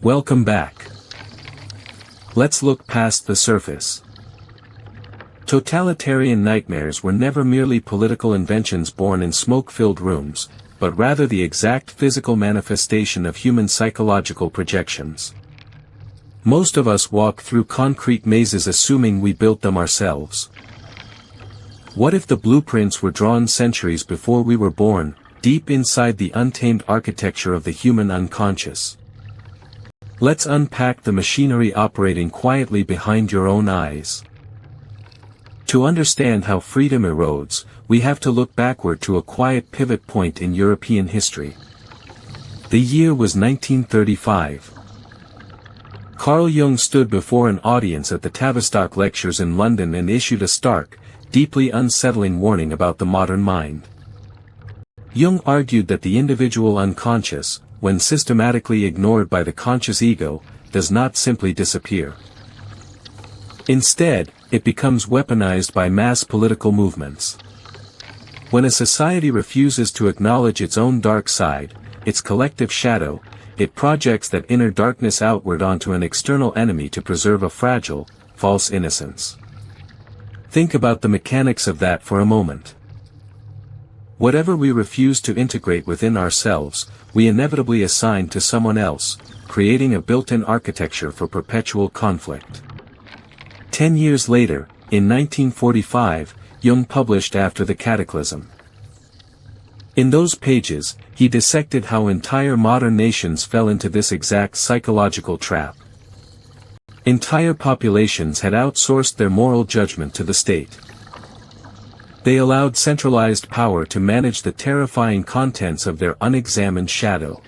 Welcome back. Let's look past the surface. Totalitarian nightmares were never merely political inventions born in smoke-filled rooms, but rather the exact physical manifestation of human psychological projections. Most of us walk through concrete mazes assuming we built them ourselves. What if the blueprints were drawn centuries before we were born, deep inside the untamed architecture of the human unconscious? Let's unpack the machinery operating quietly behind your own eyes. To understand how freedom erodes, we have to look backward to a quiet pivot point in European history. The year was 1935. Carl Jung stood before an audience at the Tavistock lectures in London and issued a stark, deeply unsettling warning about the modern mind. Jung argued that the individual unconscious, when systematically ignored by the conscious ego, does not simply disappear. Instead, it becomes weaponized by mass political movements. When a society refuses to acknowledge its own dark side, its collective shadow, it projects that inner darkness outward onto an external enemy to preserve a fragile, false innocence. Think about the mechanics of that for a moment. Whatever we refuse to integrate within ourselves, we inevitably assign to someone else, creating a built-in architecture for perpetual conflict. 10 years later, in 1945, Jung published After the Cataclysm. In those pages, he dissected how entire modern nations fell into this exact psychological trap. Entire populations had outsourced their moral judgment to the state. They allowed centralized power to manage the terrifying contents of their unexamined shadow.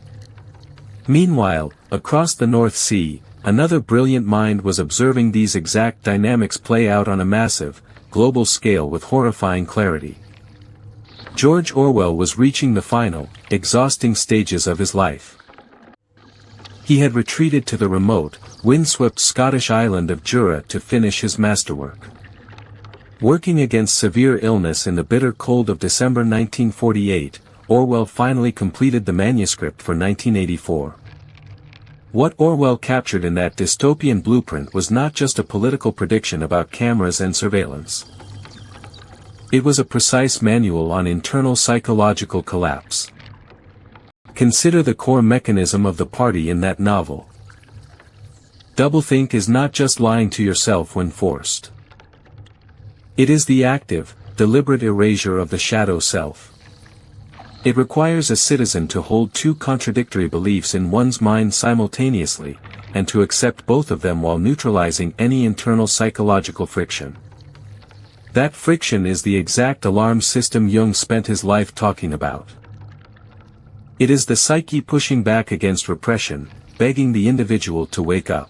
Meanwhile, across the North Sea, another brilliant mind was observing these exact dynamics play out on a massive, global scale with horrifying clarity. George Orwell was reaching the final, exhausting stages of his life. He had retreated to the remote, windswept Scottish island of Jura to finish his masterwork. Working against severe illness in the bitter cold of December 1948, Orwell finally completed the manuscript for 1984. What Orwell captured in that dystopian blueprint was not just a political prediction about cameras and surveillance. It was a precise manual on internal psychological collapse. Consider the core mechanism of the party in that novel. Doublethink is not just lying to yourself when forced. It is the active, deliberate erasure of the shadow self. It requires a citizen to hold two contradictory beliefs in one's mind simultaneously, and to accept both of them while neutralizing any internal psychological friction. That friction is the exact alarm system Jung spent his life talking about. It is the psyche pushing back against repression, begging the individual to wake up.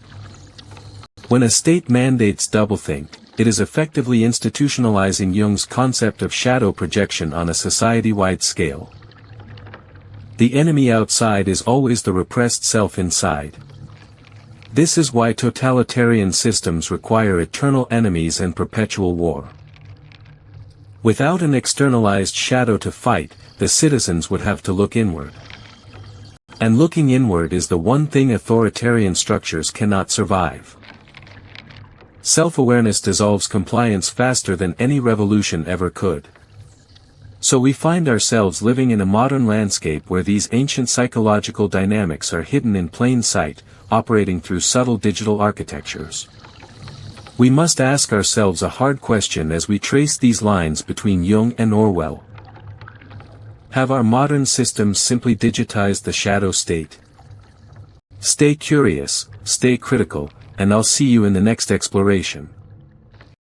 When a state mandates doublethink, it is effectively institutionalizing Jung's concept of shadow projection on a society-wide scale. The enemy outside is always the repressed self inside. This is why totalitarian systems require eternal enemies and perpetual war. Without an externalized shadow to fight, the citizens would have to look inward. And looking inward is the one thing authoritarian structures cannot survive. Self-awareness dissolves compliance faster than any revolution ever could. So we find ourselves living in a modern landscape where these ancient psychological dynamics are hidden in plain sight, operating through subtle digital architectures. We must ask ourselves a hard question as we trace these lines between Jung and Orwell. Have our modern systems simply digitized the shadow state? Stay curious, stay critical, and I'll see you in the next exploration.